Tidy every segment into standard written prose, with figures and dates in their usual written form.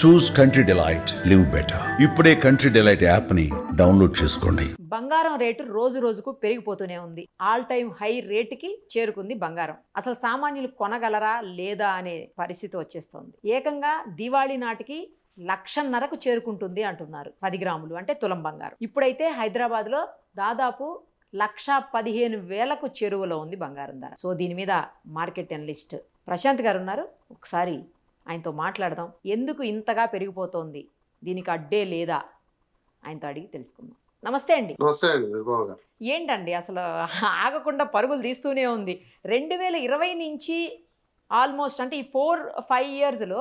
చూస్ country delight, live better. ఇప్పుడే country delight app ని download చేసుకోండి. బంగారం రేటు రోజు రోజుకు పెరిగిపోతూనే ఉంది. ఆల్ టైమ్ హై రేటుకి చేరుకుంది బంగారం. అసలు సామాన్యులు కొనగలరా లేదా అనే పరిస్థితి వచ్చేస్తోంది. ఏకంగా దివాళీ నాటికి 1,50,000కు చేరుకుంటుంది అంటున్నారు. 10 గ్రాములు అంటే తులం బంగారం. ఇప్పుడైతే హైదరాబాద్లో దాదాపు 1,15,000కు చేరువలో ఉంది బంగారం ధర. సో దీని మీద మార్కెట్ అనలిస్ట్ ప్రశాంత్ గారు ఉన్నారు. ఒకసారి ఆయనతో మాట్లాడదాం. ఎందుకు ఇంతగా పెరిగిపోతోంది, దీనికి అడ్డే లేదా, ఆయనతో అడిగి తెలుసుకుందాం. నమస్తే అండి. ఏంటండి అసలు ఆగకుండా పరుగులు తీస్తూనే ఉంది. 2020 నుంచి ఆల్మోస్ట్ అంటే ఈ 4-5 ఇయర్స్లో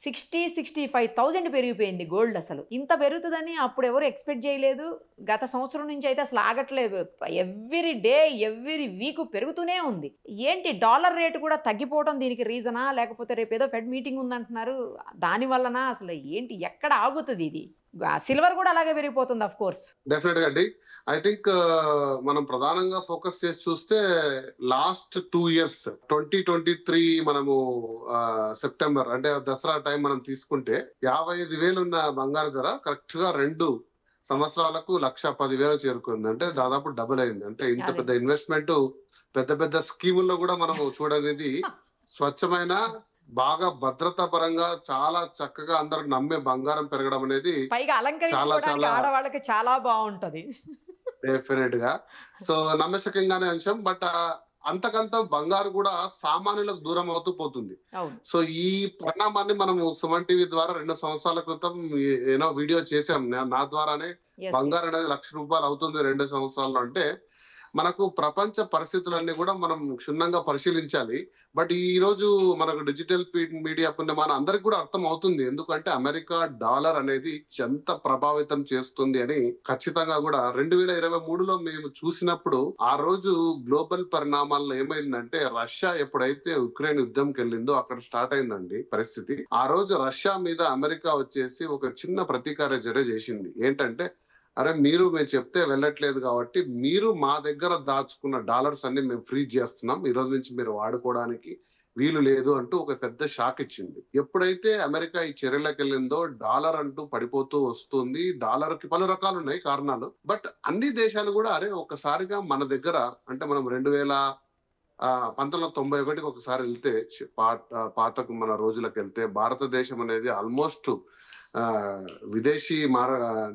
60,000-65,000 పెరిగిపోయింది గోల్డ్. అసలు ఇంత పెరుగుతుందని అప్పుడు ఎవరు ఎక్స్పెక్ట్ చేయలేదు. గత సంవత్సరం నుంచి అయితే అసలు ఆగట్లేదు. ఎవ్రీ డే ఎవ్రీ వీక్ పెరుగుతూనే ఉంది. ఏంటి డాలర్ రేటు కూడా తగ్గిపోవడం దీనికి రీజనా, లేకపోతే రేపు ఏదో ఫెడ్ మీటింగ్ ఉందంటున్నారు దాని వలన, అసలు ఏంటి ఎక్కడ ఆగుతుంది ఇది? సిల్వర్ కూడా అలాగే పెరిగిపోతుంది ఆఫ్ కోర్స్. డెఫినెట్ గా అండి. ఐ థింక్ మనం ప్రధానంగా ఫోకస్ చేసి చూస్తే లాస్ట్ 2 ఇయర్స్ 2023 మనము సెప్టెంబర్ అంటే దసరా టైం మనం తీసుకుంటే 55,000 ఉన్న బంగారు ధర కరెక్ట్ గా 2 సంవత్సరాలకు 1,10,000 చేరుకుంది. అంటే దాదాపు డబుల్ అయింది. అంటే ఇంత పెద్ద ఇన్వెస్ట్మెంట్ పెద్ద పెద్ద స్కీముల్లో కూడా మనము చూడనేది స్వచ్ఛమైన బాగా భద్రతా పరంగా చాలా చక్కగా అందరూ నమ్మే బంగారం పెరగడం అనేది చాలా చాలా ఆడవాళ్ళకి చాలా బాగుంటది. డెఫినెట్ గా సో నమ్మశక్యంగానే అంశం. బట్ అంతకంత బంగారు కూడా సామాన్యులకు దూరం అవుతూ పోతుంది. సో ఈ పరిణామాన్ని మనము సుమన్ టీవీ ద్వారా 2 సంవత్సరాల క్రితం వీడియో చేసాం. నా ద్వారానే బంగారు అనేది ₹1,00,000 అవుతుంది 2 సంవత్సరాల్లో. అంటే మనకు ప్రపంచ పరిస్థితులన్నీ కూడా మనం క్షుణ్ణంగా పరిశీలించాలి. బట్ ఈ రోజు మనకు డిజిటల్ మీడియా పుణ్యమాన అందరికి కూడా అర్థం అవుతుంది. ఎందుకంటే అమెరికా డాలర్ అనేది ఎంత ప్రభావితం చేస్తుంది అని ఖచ్చితంగా కూడా 2023లో మేము చూసినప్పుడు ఆ రోజు గ్లోబల్ పరిణామాల్లో ఏమైందంటే, రష్యా ఎప్పుడైతే ఉక్రెయిన్ యుద్ధంకి వెళ్ళిందో అక్కడ స్టార్ట్ అయిందండి పరిస్థితి. ఆ రోజు రష్యా మీద అమెరికా వచ్చేసి ఒక చిన్న ప్రతీకార చర్య చేసింది. ఏంటంటే, అరే మేము చెప్తే వెళ్ళట్లేదు కాబట్టి మీరు మా దగ్గర దాచుకున్న డాలర్స్ అన్ని మేము ఫ్రీజ్ చేస్తున్నాం, ఈ రోజు నుంచి మీరు వాడుకోవడానికి వీలు లేదు అంటూ ఒక పెద్ద షాక్ ఇచ్చింది. ఎప్పుడైతే అమెరికా ఈ చర్యలకు వెళ్ళిందో డాలర్ అంటూ పడిపోతూ వస్తుంది. డాలర్ కి పలు రకాలు ఉన్నాయి కారణాలు. బట్ అన్ని దేశాలు కూడా అరే ఒకసారిగా మన దగ్గర అంటే మనం 1991 ఒకసారి వెళ్తే పాతకు మన రోజులకు వెళ్తే భారతదేశం అనేది ఆల్మోస్ట్ విదేశీ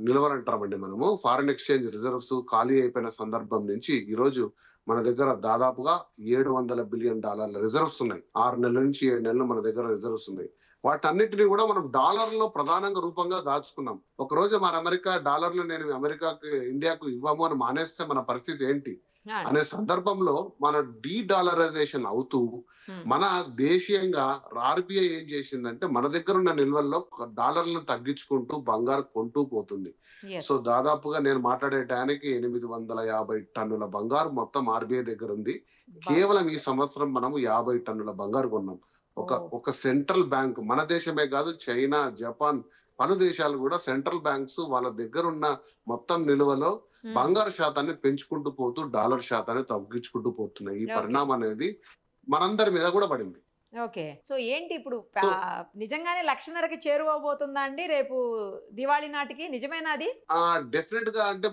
నిలవలంటామండి మనము. ఫారిన్ ఎక్స్చేంజ్ రిజర్వ్స్ ఖాళీ అయిపోయిన సందర్భం నుంచి ఈ రోజు మన దగ్గర దాదాపుగా $700 బిలియన్ రిజర్వ్స్ ఉన్నాయి. 6 నెలల నుంచి 7 నెలలు మన దగ్గర రిజర్వ్స్ ఉన్నాయి. వాటన్నిటిని కూడా మనం డాలర్లో ప్రధానంగా రూపంగా దాచుకున్నాం. ఒక రోజు మన అమెరికా డాలర్లు నేను అమెరికాకి ఇండియాకు ఇవ్వము అని మానేస్తే మన పరిస్థితి ఏంటి అనే సందర్భంలో మన డీడాలరైజేషన్ అవుతూ మన దేశీయంగా RBI ఏం చేసిందంటే మన దగ్గర ఉన్న నిల్వల్లో డాలర్లను తగ్గించుకుంటూ బంగారు కొంటూ పోతుంది. సో దాదాపుగా నేను మాట్లాడే టయానికి 850 టన్నుల బంగారు మొత్తం RBI దగ్గర ఉంది. కేవలం ఈ సంవత్సరం మనము 50 టన్నుల బంగారు కొన్నాం. ఒక సెంట్రల్ బ్యాంక్, మన దేశమే కాదు చైనా, జపాన్ పలు దేశాలు కూడా సెంట్రల్ బ్యాంక్స్ వాళ్ళ దగ్గర ఉన్న మొత్తం నిల్వలో బంగారు శాతాన్ని పెంచుకుంటూ పోతూ డాలర్ శాతాన్ని తగ్గించుకుంటూ పోతున్నాయి. ఈ పరిణామం అనేది మనందరి మీద కూడా పడింది. ఓకే, సో ఏంటి ఇప్పుడు నిజంగానే 1,50,000కి చేరువబోతుందా అండి రేపు దివాళీ నాటికి? నిజమేనాది? డెఫినెట్ గా అంటే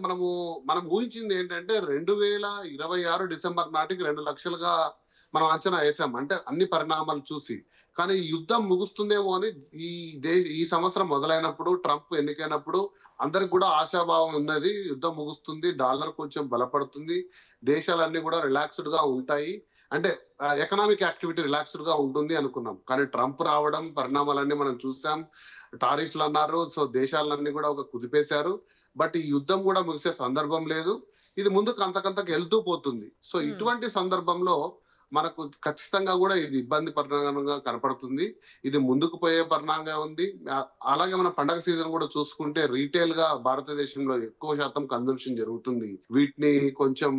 మనం ఊహించింది ఏంటంటే 2026 డిసెంబర్ నాటికి 2 లక్షలుగా మనం అంచనా వేసాం. అంటే అన్ని పరిణామాలు చూసి. కానీ యుద్ధం ముగుస్తుందేమో అని ఈ సంవత్సరం మొదలైనప్పుడు ట్రంప్ ఎన్నికైనప్పుడు అందరికి కూడా ఆశాభావం ఉన్నది. యుద్ధం ముగుస్తుంది, డాలర్ కొంచెం బలపడుతుంది, దేశాలన్నీ కూడా రిలాక్స్డ్ గా ఉంటాయి, అంటే ఎకనామిక్ యాక్టివిటీ రిలాక్స్డ్ గా ఉంటుంది అనుకున్నాం. కానీ ట్రంప్ రావడం పరిణామాలన్నీ మనం చూసాం. టారిఫ్లు అన్నారు, సో దేశాలన్నీ కూడా కుదిపేశారు. బట్ ఈ యుద్ధం కూడా ముగిసే సందర్భం లేదు. ఇది ముందుకు అంతకంతకు వెళ్తూ పోతుంది. సో ఇటువంటి సందర్భంలో మనకు ఖచ్చితంగా కూడా ఇది ఇబ్బంది పరిణామంగా కనపడుతుంది. ఇది ముందుకు పోయే పరిణామంగా ఉంది. అలాగే మన పండగ సీజన్ కూడా చూసుకుంటే రీటైల్ గా భారతదేశంలో ఎక్కువ శాతం కన్జంప్షన్ జరుగుతుంది. వీటిని కొంచెం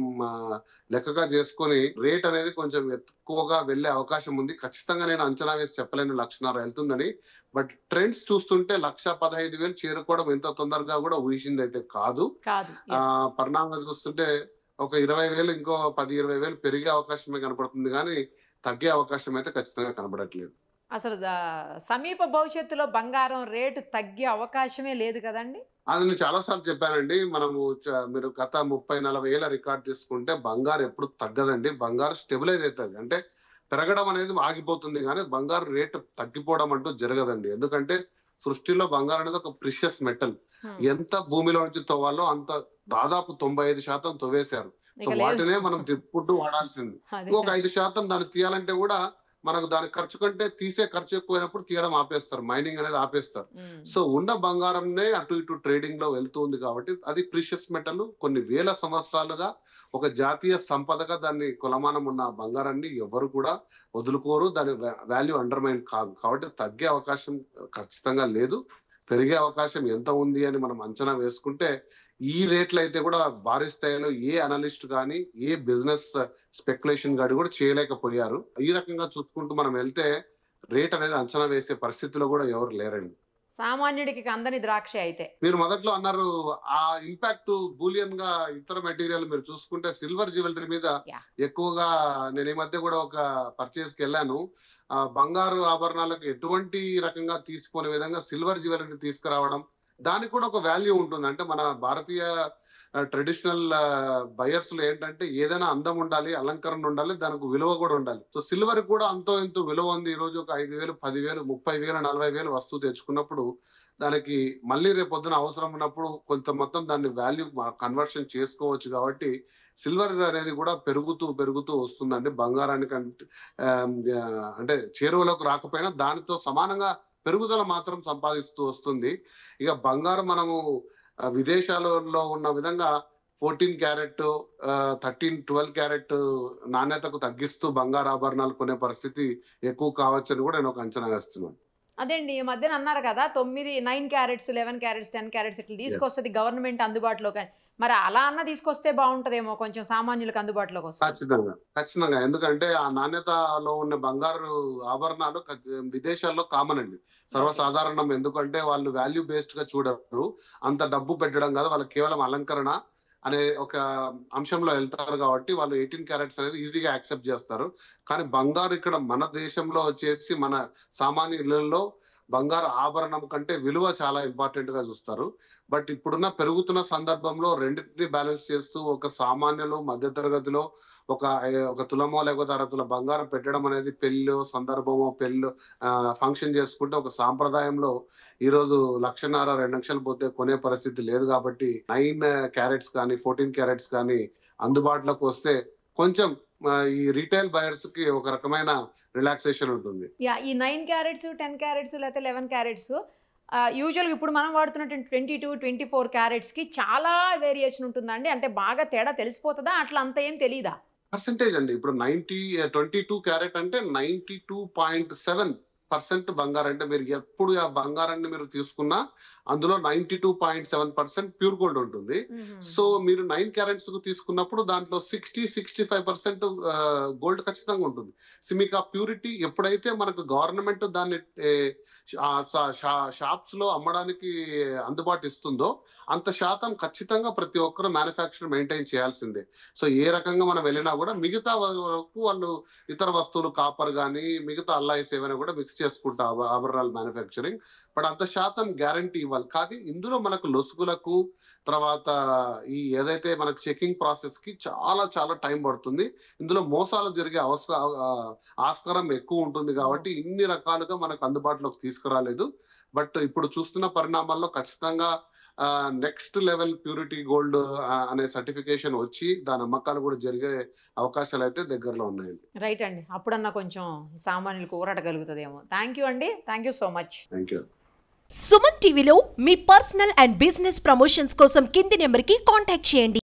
లెక్కగా చేసుకొని రేట్ అనేది కొంచెం ఎక్కువగా వెళ్లే అవకాశం ఉంది. ఖచ్చితంగా నేను అంచనా వేసి చెప్పలేని 1,50,000 వెళ్తుందని. బట్ ట్రెండ్స్ చూస్తుంటే 1,15,000 చేరుకోవడం ఎంత తొందరగా కూడా ఊహించింది అయితే కాదు. పరిణామాలు చూస్తుంటే ఒక 20,000 ఇంకో 10-20,000 పెరిగే అవకాశమే కనపడుతుంది, కానీ తగ్గే అవకాశం అయితే ఖచ్చితంగా కనబడట్లేదు. అసలు సమీప భవిష్యత్తులో బంగారం రేటు తగ్గే అవకాశమే లేదు కదండి. అది నేను చాలా సార్లు చెప్పానండి. మనము మీరు గత 30-40 ఏళ్ల రికార్డ్ తీసుకుంటే బంగారు ఎప్పుడు తగ్గదండి. బంగారు స్టెబిలైజ్ అవుతుంది. అంటే పెరగడం అనేది ఆగిపోతుంది కానీ బంగారు రేటు తగ్గిపోవడం అంటూ జరగదండి. ఎందుకంటే సృష్టిలో బంగారం అనేది ఒక ప్రిషియస్ మెటల్. ఎంత భూమిలో నుంచి తవ్వాలో అంత దాదాపు 95% తవ్వేశారు. సో వాటినే మనం తిప్పుకుంటూ వాడాల్సింది. ఒక 5% దాన్ని తీయాలంటే కూడా మనకు దాని ఖర్చు కంటే తీసే ఖర్చు ఎక్కువైనప్పుడు తీయడం ఆపేస్తారు, మైనింగ్ అనేది ఆపేస్తారు. సో ఉన్న బంగారంనే అటు ఇటు ట్రేడింగ్ లో వెళ్తుంది కాబట్టి అది ప్రీషియస్ మెటల్. కొన్ని వేల సంవత్సరాలుగా ఒక జాతీయ సంపదగా దాన్ని కొలమానం ఉన్న బంగారాన్ని ఎవరు కూడా వదులుకోరు. దాని వాల్యూ అండర్మైన్ కాదు. కాబట్టి తగ్గే అవకాశం ఖచ్చితంగా లేదు. పెరిగే అవకాశం ఎంత ఉంది అని మనం అంచనా వేసుకుంటే ఈ రేట్లు అయితే కూడా భారీ స్థాయిలో ఏ అనలిస్ట్ కానీ ఏ బిజినెస్ స్పెక్యులేషన్ గాడి కూడా చేయలేకపోయారు. ఈ రకంగా చూసుకుంటూ మనం వెళ్తే రేట్ అనేది అంచనా వేసే పరిస్థితిలో కూడా ఎవరు లేరండి. సామాన్యుడికి అందని ద్రాక్ష అయితే. మీరు మొదట్లో అన్నారు ఆ ఇంపాక్ట్ బూలియన్ గా ఇతర మెటీరియల్ మీరు చూసుకుంటే సిల్వర్ జ్యువెలరీ మీద ఎక్కువగా నేను ఈ మధ్య కూడా ఒక పర్చేస్ కి వెళ్ళాను. బంగారు ఆభరణాలకు ఎటువంటి రకంగా తీసుకునే విధంగా సిల్వర్ జ్యువెలరీ తీసుకురావడం, దానికి కూడా ఒక వాల్యూ ఉంటుంది. అంటే మన భారతీయ ట్రెడిషనల్ బయర్స్ లో ఏంటంటే ఏదైనా అందం ఉండాలి, అలంకరణ ఉండాలి, దానికి విలువ కూడా ఉండాలి. సో సిల్వర్ కూడా అంతో ఎంతో విలువ ఉంది. ఈ రోజు ఒక 5,000, 10,000, 30,000, 40,000 వస్తువు తెచ్చుకున్నప్పుడు దానికి మళ్ళీ రేపు పొద్దున అవసరం ఉన్నప్పుడు కొంత మొత్తం దాన్ని వాల్యూ కన్వర్షన్ చేసుకోవచ్చు. కాబట్టి సిల్వర్ అనేది కూడా పెరుగుతూ వస్తుందండి. బంగారానికి అంటే చేరువలోకి రాకపోయినా దానితో సమానంగా పెరుగుదల మాత్రం సంపాదిస్తూ వస్తుంది. ఇక బంగారం మనము విదేశాలలో ఉన్న విధంగా 14 క్యారెట్ 13, 12 క్యారెట్ నాణ్యతకు తగ్గిస్తూ బంగారు ఆభరణాలు కొనే పరిస్థితి ఎక్కువ కావచ్చని కూడా నేను ఒక అంచనా వేస్తున్నాను. అదేండి ఈ మధ్యన అన్నారు కదా 9 క్యారెట్స్ 11 క్యారెట్స్ 10 క్యారెట్స్ ఇట్లా తీసుకొస్తుంది గవర్నమెంట్ అందుబాటులో. మరి అలా అన్న తీసుకొస్తే బాగుంటదేమో, కొంచెం సామాన్యులకు అందుబాటులోకి వస్తుంది. ఖచ్చితంగా. ఎందుకంటే ఆ నాణ్యతలో ఉన్న బంగారు ఆభరణాలు విదేశాల్లో కామన్ అండి, సర్వసాధారణం. ఎందుకంటే వాళ్ళు వాల్యూ బేస్డ్ గా చూడరు. అంత డబ్బు పెట్టడం కాదు, వాళ్ళకి కేవలం అలంకరణ అనే ఒక అంశంలో వెళ్తారు కాబట్టి వాళ్ళు 18 క్యారెట్స్ అనేది ఈజీగా యాక్సెప్ట్ చేస్తారు. కానీ బంగారు ఇక్కడ మన దేశంలో వచ్చేసి మన సామాన్య ఇళ్లలో బంగారు ఆభరణం కంటే విలువ చాలా ఇంపార్టెంట్ గా చూస్తారు. బట్ ఇప్పుడున్న పెరుగుతున్న సందర్భంలో రెండింటిని బ్యాలెన్స్ చేస్తూ ఒక సామాన్యులు మధ్యతరగతిలో ఒక తులమో లేకపోతే అరతుల బంగారం పెట్టడం అనేది పెళ్ళో సందర్భమో ఫంక్షన్ చేసుకుంటే ఒక సాంప్రదాయంలో ఈరోజు 1,50,000, 2 లక్షలు పోతే కొనే పరిస్థితి లేదు. కాబట్టి 9 క్యారెట్స్ కానీ 14 క్యారెట్స్ కానీ అందుబాటులోకి వస్తే కొంచెం ఈ రీటైల్ బయర్స్ కి ఒక రకమైన రిలాక్సేషన్ ఉంటుంది. ఈ 9 క్యారెట్స్ 10 క్యారెట్స్ లేకపోతే 11 క్యారెట్స్ యూజువల్గా ఇప్పుడు మనం వాడుతున్నటువంటి 22, 24 క్యారెట్స్ కి చాలా వేరియేషన్ ఉంటుందండి. అంటే బాగా తేడా తెలిసిపోతుందా, అట్లా అంత ఏం తెలీదా? పర్సెంటేజ్ అండి. ఇప్పుడు 22 క్యారెట్ అంటే 92.7% బంగారం. అంటే మీరు ఎప్పుడు ఆ బంగారాన్ని మీరు తీసుకున్నా అందులో 92.7% ప్యూర్ గోల్డ్ ఉంటుంది. సో మీరు 9 క్యారెట్స్ కు తీసుకున్నప్పుడు దాంట్లో 60-65% గోల్డ్ ఖచ్చితంగా ఉంటుంది. సో మీకు ఆ ప్యూరిటీ ఎప్పుడైతే మనకు గవర్నమెంట్ దాన్ని షాప్స్ లో అమ్మడానికి అందుబాటు ఇస్తుందో అంత శాతం ఖచ్చితంగా ప్రతి ఒక్కరు మ్యానుఫ్యాక్చర్ మెయింటైన్ చేయాల్సిందే. సో ఏ రకంగా మనం వెళ్ళినా కూడా మిగతా వరకు వాళ్ళు ఇతర వస్తువులు కాపర్ కానీ మిగతా అల్లాయిస్ ఏమైనా కూడా మిక్స్ చేసుకుంటారు ఆభరణాలు మ్యానుఫ్యాక్చరింగ్. బట్ అంత శాతం గ్యారంటీ ఇవ్వాలి. కానీ ఇందులో మనకు లొసుగులకు తర్వాత ఈ ఏదైతే మనకు చెకింగ్ ప్రాసెస్ కి చాలా చాలా టైం పడుతుంది. ఇందులో మోసాలు జరిగే ఆస్కారం ఎక్కువ ఉంటుంది. కాబట్టి ఇన్ని రకాలుగా మనకు అందుబాటులోకి తీసుకురాలేదు. బట్ ఇప్పుడు చూస్తున్న పరిణామాల్లో ఖచ్చితంగా నెక్స్ట్ లెవెల్ ప్యూరిటీ గోల్డ్ అనే సర్టిఫికేషన్ వచ్చి దాని అమ్మకాలు కూడా జరిగే అవకాశాలు అయితే దగ్గరలో ఉన్నాయండి. రైట్ అండి, అప్పుడన్నా కొంచెం సామాన్యులకు ఊరట కలుగుతుందేమో. థ్యాంక్ యూ అండి, thank you so much. Thank you. Suman టీవీలో మీ పర్సనల్ అండ్ బిజినెస్ ప్రమోషన్స్ కోసం కింది నెంబర్కి కాంటాక్ట్ చేయండి.